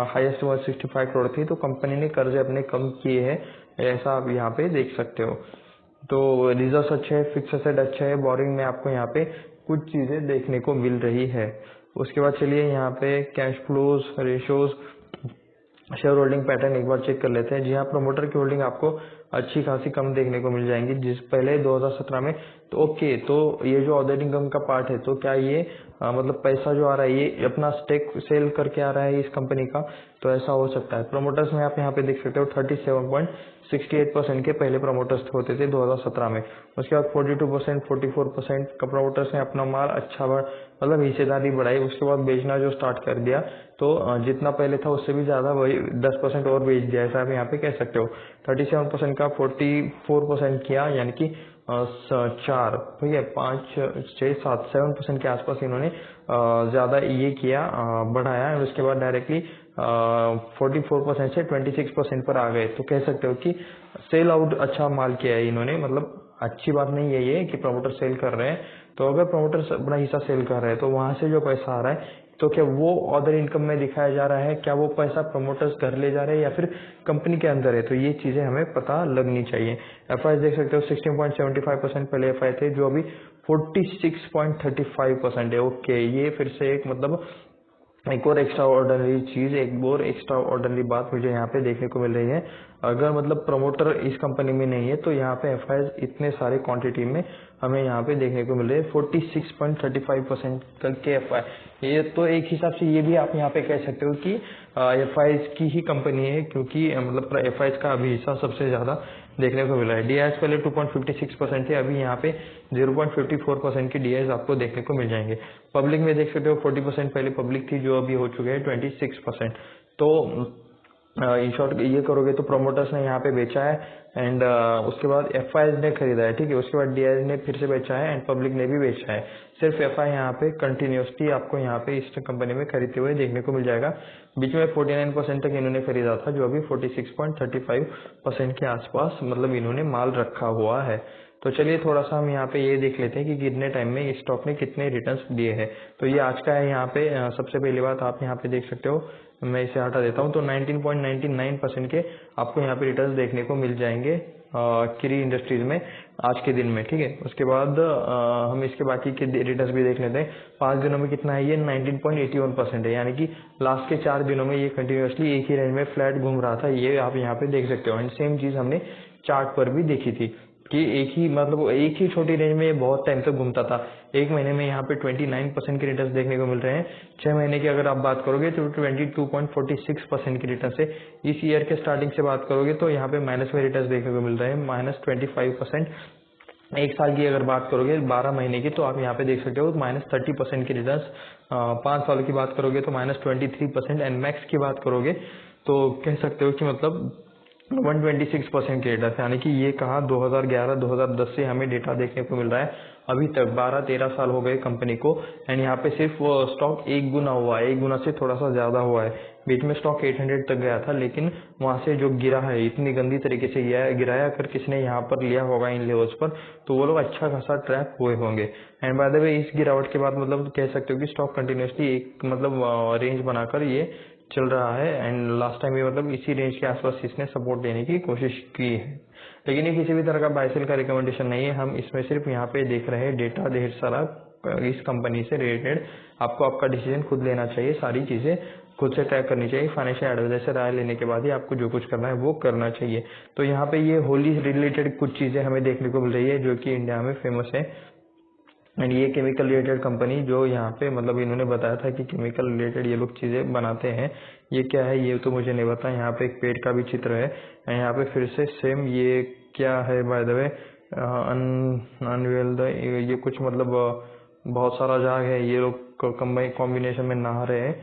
हाईएस्ट 165 करोड़ थी। तो कंपनी ने कर्जे अपने कम किए हैं, ऐसा आप यहाँ पे देख सकते हो। तो रिजर्व अच्छे है, फिक्स एसेट अच्छा है, बोरिंग में आपको यहाँ पे कुछ चीजें देखने को मिल रही है। उसके बाद चलिए यहाँ पे cash flows, ratios, share holding pattern एक बार चेक कर लेते हैं। जी हाँ, प्रमोटर की होल्डिंग आपको अच्छी खासी कम देखने को मिल जाएंगी जिस पहले 2017 में। तो ओके, तो ये जो अदर इनकम का पार्ट है, तो क्या ये मतलब पैसा जो आ रहा है ये अपना स्टेक सेल करके आ रहा है इस कंपनी का? तो ऐसा हो सकता है। प्रमोटर्स में आप यहाँ पे देख सकते हो 37.68% के पहले प्रमोटर्स होते थे 2017 में। उसके बाद 42%, 44% का प्रमोटर्स ने अपना माल अच्छा मतलब हिस्सेदारी बढ़ाई। उसके बाद बेचना जो स्टार्ट कर दिया, तो जितना पहले था उससे भी ज्यादा वही 10% और बेच दिया, ऐसा आप यहाँ पे कह सकते हो। 37% का 44% किया, यानी कि 4 भैया 5 6 7 7% के आसपास इन्होंने ज्यादा ये किया, बढ़ाया। और उसके बाद डायरेक्टली 44% से 26% पर आ गए। तो कह सकते हो कि सेल आउट अच्छा माल किया है इन्होंने। मतलब अच्छी बात नहीं है ये कि प्रमोटर सेल कर रहे हैं, तो अगर प्रमोटर अपना हिस्सा सेल कर रहे हैं तो वहां से जो पैसा आ रहा है, तो क्या वो अदर इनकम में दिखाया जा रहा है? क्या वो पैसा प्रमोटर्स घर ले जा रहे हैं या फिर कंपनी के अंदर है? तो ये चीजें हमें पता लगनी चाहिए। एफआई देख सकते हो 16.75% पहले एफआई थे जो अभी 46.35% है। ओके, ये फिर से एक मतलब एक और एक्स्ट्रा ऑर्डनरी चीज, एक और एक्स्ट्रा ऑर्डनरी बात मुझे यहाँ पे देखने को मिल रही है। अगर मतलब प्रमोटर इस कंपनी में नहीं है तो यहाँ पे एफआई इतने सारे क्वांटिटी में हमें यहाँ पे देखने को मिल रहे हैं 46.35% के एफआई। ये तो एक हिसाब से ये भी आप यहाँ पे कह सकते हो कि एफआई की ही कंपनी है, क्योंकि मतलब एफआई का अभी हिस्सा सबसे ज्यादा देखने को मिला है। डीआईएस पहले 2.56% थे, अभी यहाँ पे 0.54% की डीआईएस आपको देखने को मिल जाएंगे। पब्लिक में देख सकते हो 40% पहले पब्लिक थी जो अभी हो चुके हैं 26%। तो इन शॉर्ट ये करोगे तो प्रमोटर्स ने यहाँ पे बेचा है एंड उसके बाद एफआई ने खरीदा है, ठीक है। उसके बाद डीआईएस ने फिर से बेचा है एंड पब्लिक ने भी बेचा है। सिर्फ एफआई यहाँ पे कंटिन्यूसली आपको यहाँ पे इस कंपनी में खरीदते हुए देखने को मिल जाएगा। बीच में 49% तक इन्होंने खरीदा था जो अभी 46.35% के आसपास मतलब इन्होंने माल रखा हुआ है। तो चलिए थोड़ा सा हम यहाँ पे ये देख लेते हैं कि कितने टाइम में इस स्टॉक ने कितने रिटर्न्स दिए हैं। तो ये आज का है। यहाँ पे सबसे पहली बात आप यहाँ पे देख सकते हो, मैं इसे हटा देता हूँ, तो 19.99% के आपको यहाँ पे रिटर्न्स देखने को मिल जाएंगे क्री इंडस्ट्रीज में आज के दिन में, ठीक है। उसके बाद हम इसके बाकी के रिटर्न्स भी देख लेते हैं। 5 दिनों में कितना है, ये 19.81% है, यानी कि लास्ट के 4 दिनों में ये कंटिन्यूसली एक ही रेंज में फ्लैट घूम रहा था, ये आप यहाँ पे देख सकते हो। एंड सेम चीज हमने चार्ट पर भी देखी थी। कि एक ही छोटी रेंज में ये बहुत टाइम तक घूमता था। एक महीने में यहाँ पे 29% के रिटर्न देखने को मिल रहे हैं। 6 महीने की अगर आप बात करोगे तो 22.46% के रिटर्न से। इस ईयर के स्टार्टिंग से बात करोगे तो यहाँ पे माइनस में रिटर्न देखने को मिल रहे हैं, -25%। एक साल की अगर बात करोगे 12 महीने की, तो आप यहाँ पे देख सकते हो -30% की रिटर्न। 5 साल की बात करोगे तो -23%। एंड मैक्स की बात करोगे तो कह सकते हो कि मतलब 126% के रिटर्न, यानी कि ये कहा 2011-2010 से हमें डेटा देखने को मिल रहा है। अभी तक 12-13 साल हो गए कंपनी को। एंड यहाँ पे सिर्फ स्टॉक 1 गुना हुआ है, 1 गुना से थोड़ा सा ज्यादा हुआ है। बीच में स्टॉक 800 तक गया था, लेकिन वहां से जो गिरा है इतनी गंदी तरीके से गिराया, अगर किसने यहाँ पर लिया होगा इन लेवल्स पर, तो वो लोग अच्छा खासा ट्रैप हुए होंगे। एंड बाय द वे इस गिरावट के बाद मतलब कह सकते हो कि स्टॉक कंटिन्यूसली एक मतलब रेंज बनाकर ये चल रहा है। एंड लास्ट टाइम ये मतलब इसी रेंज के आसपास इसने सपोर्ट देने की कोशिश की है, लेकिन ये किसी भी तरह का बाय सेल का रिकमेंडेशन नहीं है। हम इसमें सिर्फ यहाँ पे देख रहे हैं डेटा ढेर सारा इस कंपनी से रिलेटेड। आपको आपका डिसीजन खुद लेना चाहिए, सारी चीजें खुद से ट्रैक करनी चाहिए। फाइनेंशियल एडवाइजर से राय लेने के बाद ही आपको जो कुछ करना है वो करना चाहिए। तो यहाँ पे ये होली रिलेटेड कुछ चीजें हमें देखने को मिल रही है जो कि इंडिया में फेमस है। एंड ये केमिकल रिलेटेड कंपनी जो यहाँ पे मतलब इन्होंने बताया था कि केमिकल रिलेटेड ये लोग चीजें बनाते हैं। ये क्या है ये तो मुझे नहीं पता। यहाँ पे एक पेड़ का भी चित्र है। यहाँ पे फिर से सेम ये क्या है by the way, unwell the, ये कुछ मतलब बहुत सारा झाग है। ये लोग कॉम्बिनेशन में नहा रहे हैं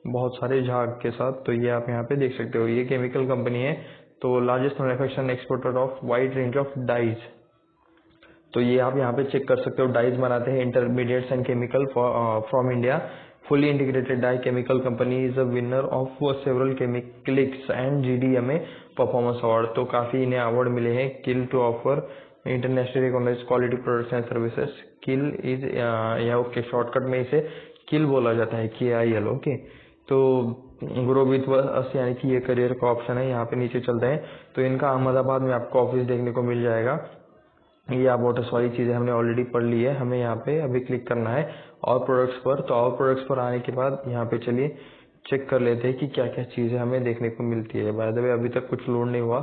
बहुत सारे झाग के साथ। तो ये आप यहाँ पे देख सकते हो, ये केमिकल कंपनी है। तो largest manufacturing exporter of wide range of dyes. तो ये आप यहाँ पे चेक कर सकते हो, डाइज बनाते हैं intermediates and chemical from India. Fully integrated dye chemical company is a winner of several केमिकलिक्स एंड GDMA परफॉर्मेंस अवार्ड। तो काफी इन्हें अवार्ड मिले हैं। KIL to offer internationally recognised quality products and services. KIL is या okay, shortcut में इसे KIL बोला जाता है, KIL। ओके, तो ग्रो विथ अस यानी कि ये करियर का ऑप्शन है। यहाँ पे नीचे चलते हैं तो इनका अहमदाबाद में आपको ऑफिस देखने को मिल जाएगा। ये अबाउट वाली चीजें हमने ऑलरेडी पढ़ ली है। हमें यहाँ पे अभी क्लिक करना है और प्रोडक्ट्स पर। तो और प्रोडक्ट्स पर आने के बाद यहाँ पे चलिए चेक कर लेते हैं कि क्या क्या चीजें हमें देखने को मिलती है। बाय द वे अभी तक कुछ लोड नहीं हुआ।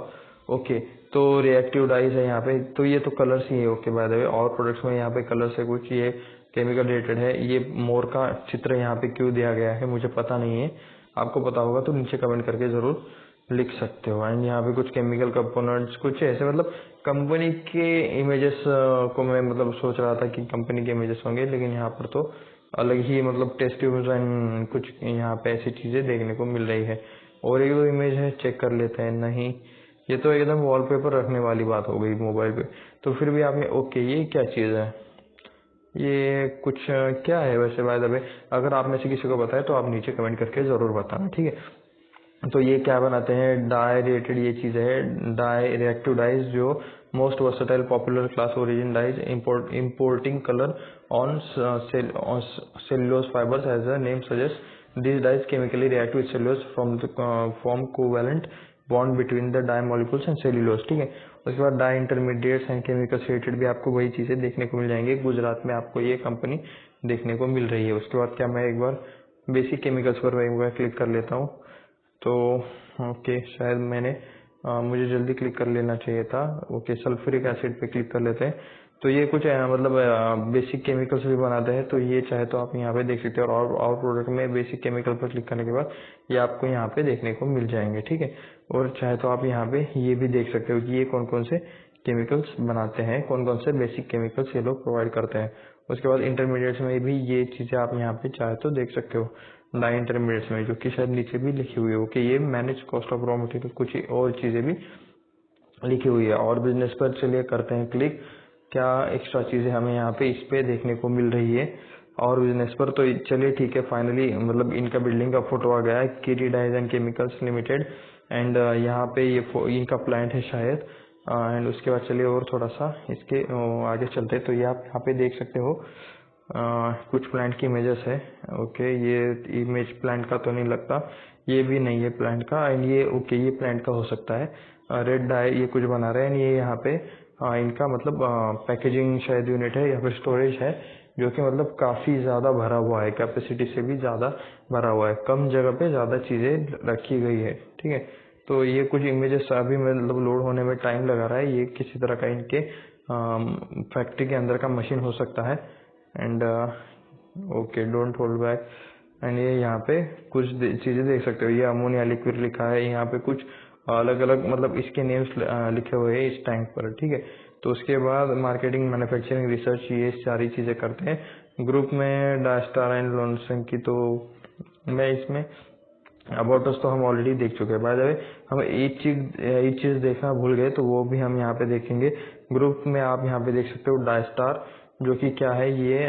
ओके, तो रिएक्टिव डाइज है यहाँ पे। तो ये तो कलर्स ही है। ओके, बाय द वे और प्रोडक्ट्स में यहाँ पे कलर्स है कुछ, ये केमिकल रिलेटेड है। ये मोर का चित्र यहाँ पे क्यों दिया गया है मुझे पता नहीं है, आपको पता होगा तो नीचे कमेंट करके जरूर लिख सकते हो। एंड यहाँ पे कुछ केमिकल कंपोनेंट्स कुछ ऐसे मतलब कंपनी के इमेजेस को मैं मतलब सोच रहा था कि कंपनी के इमेजेस होंगे, लेकिन यहाँ पर तो अलग ही मतलब टेस्ट ट्यूब्स एंड कुछ यहाँ पे ऐसी चीजें देखने को मिल रही है। और एक दो इमेज है, चेक कर लेते हैं। नहीं, ये तो एकदम वॉलपेपर रखने वाली बात हो गई मोबाइल पे। तो फिर भी आपने ओके, ये क्या चीज है, ये कुछ क्या है वैसे बाय द वे? अगर आप में से किसी को बताए तो आप नीचे कमेंट करके जरूर बताना, ठीक है। तो ये क्या बनाते हैं, डाई रिलेटेड ये चीज है। डाई रिएक्टिव डाइज जो most versatile popular class origin dyes importing color on cellulose fibers as the name suggests. These dyes chemically react with cellulose from the form covalent bond between the dye molecules and cellulose, ठीक है। उसके बाद dye intermediates and chemicals related भी आपको वही चीजें देखने को मिल जाएंगे। गुजरात में आपको ये कंपनी देखने को मिल रही है। उसके बाद क्या, मैं एक बार बेसिक केमिकल्स पर एक बार क्लिक कर लेता हूँ। तो ओके, शायद मैंने मुझे जल्दी क्लिक कर लेना चाहिए था। ओके, सल्फ्यूरिक एसिड पे क्लिक कर लेते हैं। तो ये कुछ मतलब बेसिक केमिकल्स भी बनाते हैं। तो ये चाहे तो आप यहाँ पे देख सकते हो। और प्रोडक्ट में बेसिक केमिकल पर क्लिक करने के बाद ये आपको यहाँ पे देखने को मिल जाएंगे, ठीक है। और चाहे तो आप यहाँ पे ये भी देख सकते हो कि ये कौन कौन से केमिकल्स बनाते हैं, कौन कौन से बेसिक केमिकल्स ये लोग प्रोवाइड करते हैं। उसके बाद इंटरमीडिएट्स में भी ये चीजें आप यहाँ पे चाहे तो देख सकते हो, डाई इंटरमीडिएट्स में, जो कि शायद नीचे भी लिखी हुई है कि ये manage cost of raw material, कुछ और चीजें भी लिखी हुई है। और बिजनेस पर चलिए करते हैं क्लिक। क्या एक्स्ट्रा चीजें हमें यहाँ पे इस पे देखने को मिल रही है और बिजनेस पर, तो चलिए ठीक है। फाइनली मतलब इनका बिल्डिंग का फोटो आ गया है, Kiri dyes and chemicals limited. And यहाँ पे ये इनका प्लांट है शायद। एंड उसके बाद चलिए और थोड़ा सा इसके आगे चलते हैं। तो ये आप यहाँ पे देख सकते हो कुछ प्लांट की इमेजेस है। ओके, ये इमेज प्लांट का तो नहीं लगता, ये भी नहीं है प्लांट का। एंड ये ओके, ये प्लांट का हो सकता है। रेड डाई ये कुछ बना रहे हैं। ये यहाँ पे इनका मतलब पैकेजिंग शायद यूनिट है या फिर स्टोरेज है, जो कि मतलब काफी ज्यादा भरा हुआ है, कैपेसिटी से भी ज्यादा भरा हुआ है। कम जगह पे ज्यादा चीजें रखी गई है, ठीक है। तो ये कुछ इमेजेस अभी मतलब लोड होने में टाइम लगा रहा है। ये किसी तरह का इनके फैक्ट्री के अंदर का मशीन हो सकता है। And okay, don't hold back. And ये यहाँ पे कुछ चीज़ें देख सकते हो, ये अमोनिया लिक्विड लिखा है, यहाँ पे कुछ अलग अलग मतलब इसके नेम्स लिखे हुए हैं इस टैंक पर, ठीक है। तो उसके बाद मार्केटिंग, मैन्युफैक्चरिंग, रिसर्च, ये सारी चीज़ें करते हैं। ग्रुप में डास्टार एंड लोनसन की, तो मैं इसमें अबाउट अस तो हम ऑलरेडी देख चुके हैं। बाय द वे हम एक चीज़ देखना भूल गए, तो वो भी हम यहाँ पे देखेंगे। ग्रुप में आप यहाँ पे देख सकते हो डास्टार, जो कि क्या है, ये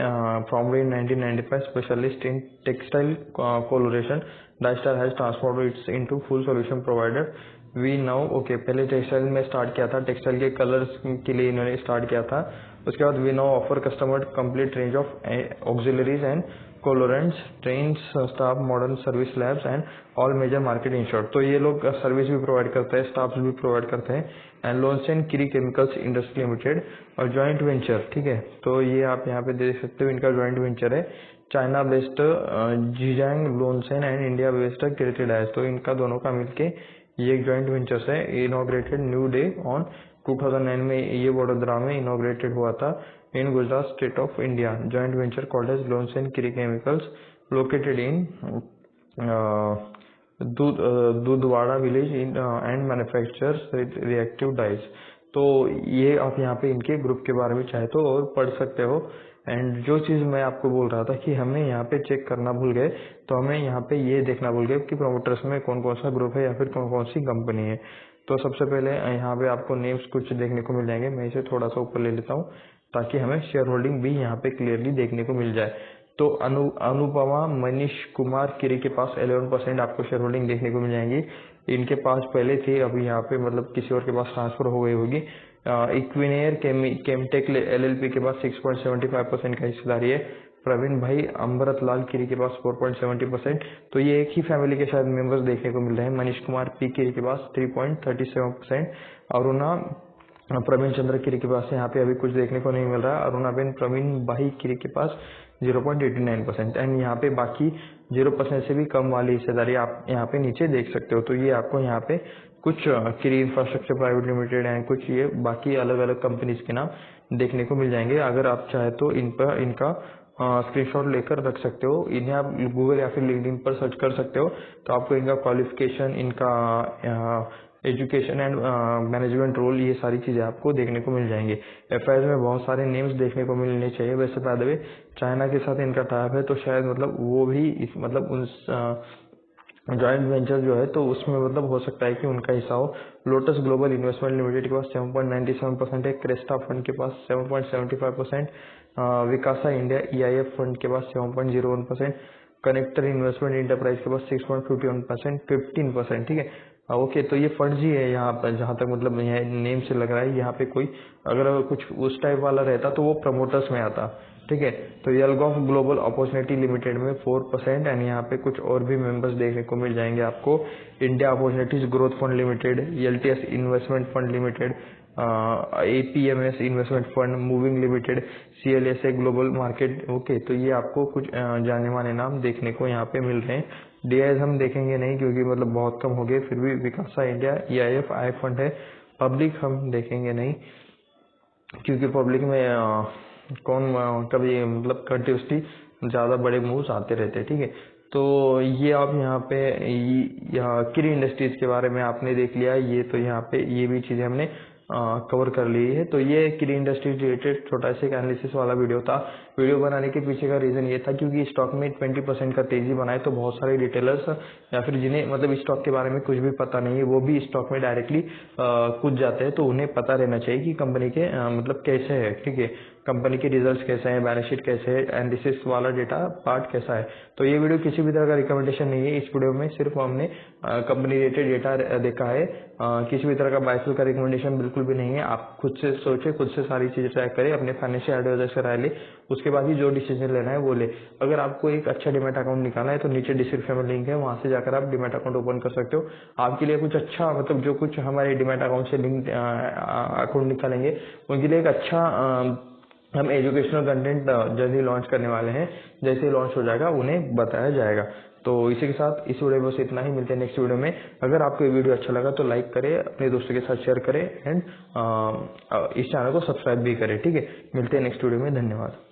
founded in 1995, specialist in textile coloration. DyStar has transformed its into full solution provider. We now, okay, पहले टेक्सटाइल में स्टार्ट किया था, टेक्सटाइल के कलर्स के लिए इन्होंने स्टार्ट किया था। उसके बाद we now offer customer complete range of auxiliaries and colourants, trains staff, modern service labs and all major market insured. तो ये लोग सर्विस भी प्रोवाइड करते हैं, स्टाफ भी प्रोवाइड करते हैं। And लोनसन Kiri chemicals industry limited और जॉइंट वेंचर, ठीक है। तो ये आप यहाँ पे देख सकते हो, इनका जॉइंट वेंचर है, China based Zhejiang Longsheng and India based created है। तो इनका दोनों का मिलके ये एक जॉइंट वेंचर्स है। इनॉग्रेटेड न्यू डे ऑन 2009 में ये वडोदरा में इनॉग्रेटेड हुआ था in Gujarat state of India. Joint venture called as Lonsen Kiri chemicals located in Dudhwada village in and manufactures reactive dyes. तो ये आप यहाँ पे इनके ग्रुप के बारे में चाहे तो और पढ़ सकते हो। एंड जो चीज़ मैं आपको बोल रहा था कि हमें यहाँ पे चेक करना भूल गए, तो हमें यहाँ पे ये देखना भूल गए कि प्रमोटर्स में कौन कौन सा ग्रुप है या फिर कौन कौन सी कंपनी है। तो सबसे पहले यहाँ पे आपको नेम्स कुछ देखने को मिल जाएंगे। मैं इसे थोड़ा सा ऊपर ले लेता हूँ ताकि हमें शेयर होल्डिंग भी यहाँ पे क्लियरली देखने को मिल जाए। तो अनुपमा मनीष कुमार किरी के पास 11% आपको शेयर होल्डिंग देखने को मिल जाएंगी। इनके पास पहले थी, अभी यहाँ पे मतलब किसी और के पास ट्रांसफर हो गई होगी। इक्विनेयर केमटेक LLP के पास 6.75% का हिस्सेदारी है। प्रवीण भाई अमृत लाल किरी के पास 4.70%। तो ये एक ही फैमिली के शायद मेंबर्स देखने को मिल रहे हैं। मनीष कुमार पी किरी के पास 3.37%। अरुणा प्रवीण चंद्र किरी के पास यहाँ पे अभी कुछ देखने को नहीं मिल रहा है। अरुणाबेन प्रवीण भाई किरी के पास 0.89%। एंड यहाँ पे बाकी 0% से भी कम वाली हिस्सेदारी आप यहाँ पे नीचे देख सकते हो। तो ये आपको यहाँ पे कुछ किरी इंफ्रास्ट्रक्चर प्राइवेट लिमिटेड एंड कुछ ये बाकी अलग अलग कंपनीज के नाम देखने को मिल जाएंगे। अगर आप चाहे तो इन पर इनका स्क्रीनशॉट लेकर रख सकते हो। इन्हें आप गूगल या फिर लिंक्डइन पर सर्च कर सकते हो, तो आपको इनका क्वालिफिकेशन, इनका एजुकेशन एंड मैनेजमेंट रोल, ये सारी चीज़ें आपको देखने को मिल जाएंगी। एफआईआर में बहुत सारे नेम्स देखने को मिलने चाहिए। वैसे बाय द वे चाइना के साथ इनका टाइप है, तो शायद मतलब वो भी मतलब उन जॉइंट वेंचर जो है तो उसमें मतलब हो सकता है कि उनका हिस्सा हो। लोटस ग्लोबल इन्वेस्टमेंट लिमिटेड के पास 7.97% है। क्रेस्टा फंड के पास 7.75%। विकासा इंडिया EIF फंड के पास 7.01%। कनेक्टर इन्वेस्टमेंट इंटरप्राइज के पास 6.51%, 15%, ठीक है। ओके, तो ये फंड ही है यहाँ पर, जहाँ तक मतलब नेम से लग रहा है। यहाँ पे कोई अगर कुछ उस टाइप वाला रहता तो वो प्रमोटर्स में आता, ठीक है। तो यलगॉफ ग्लोबल अपॉर्चुनिटी लिमिटेड में 4%। एंड यहाँ पे कुछ और भी मेंबर्स देखने को मिल जाएंगे आपको। India opportunities growth fund limited, LTS investment fund limited, APMS investment fund, moving limited, CLSA global market. Okay, तो ये आपको कुछ जाने माने नाम देखने को यहाँ पे मिल रहे हैं। DIs हम देखेंगे नहीं क्योंकि मतलब बहुत कम हो गए। फिर भी विकासा इंडिया EIF आई फंड है। पब्लिक हम देखेंगे नहीं क्योंकि पब्लिक में कौन कभी मतलब कंटिन्यूसली ज़्यादा बड़े मूव्स आते रहते हैं, ठीक है। तो ये आप यहाँ पे किरी इंडस्ट्रीज के बारे में आपने देख लिया। ये तो यहाँ पे ये भी चीज़ें हमने कवर कर ली है। तो ये किरी इंडस्ट्रीज रिलेटेड छोटा सा एनालिसिस वाला वीडियो था। वीडियो बनाने के पीछे का रीज़न ये था क्योंकि स्टॉक में 20% का तेजी बनाए तो बहुत सारे रिटेलर्स या फिर जिन्हें मतलब स्टॉक के बारे में कुछ भी पता नहीं है वो भी स्टॉक में डायरेक्टली कूद जाते हैं। तो उन्हें पता रहना चाहिए कि कंपनी के मतलब कैसे है, ठीक है, कंपनी के रिजल्ट्स कैसे हैं, बैलेंस शीट कैसे है, एनालिसिस वाला डेटा पार्ट कैसा है। तो ये वीडियो किसी भी तरह का रिकमेंडेशन नहीं है। इस वीडियो में सिर्फ हमने कंपनी रिलेटेड डेटा देखा है। किसी भी तरह का बायसेल का रिकमेंडेशन बिल्कुल भी नहीं है। आप खुद से सोचे, खुद से सारी चीज़ें ट्राई करें, अपने फाइनेंशियल एडवाइजर से राय ले, उसके बाद ही जो डिसीजन लेना है वो ले। अगर आपको एक अच्छा डीमैट अकाउंट निकालना है तो नीचे डिस्क्रिप्शन में लिंक है, वहाँ से जाकर आप डीमैट अकाउंट ओपन कर सकते हो। आपके लिए कुछ अच्छा मतलब जो कुछ हमारे डीमैट अकाउंट से लिंक अकाउंट निकालेंगे उनके लिए एक अच्छा हम एजुकेशनल कंटेंट जल्दी लॉन्च करने वाले हैं। जैसे लॉन्च हो जाएगा उन्हें बताया जाएगा। तो इसी के साथ इस वीडियो में बस इतना ही, मिलते हैं नेक्स्ट वीडियो में। अगर आपको ये वीडियो अच्छा लगा तो लाइक करें, अपने दोस्तों के साथ शेयर करें एंड इस चैनल को सब्सक्राइब भी करें, ठीक है। मिलते हैं नेक्स्ट वीडियो में, धन्यवाद।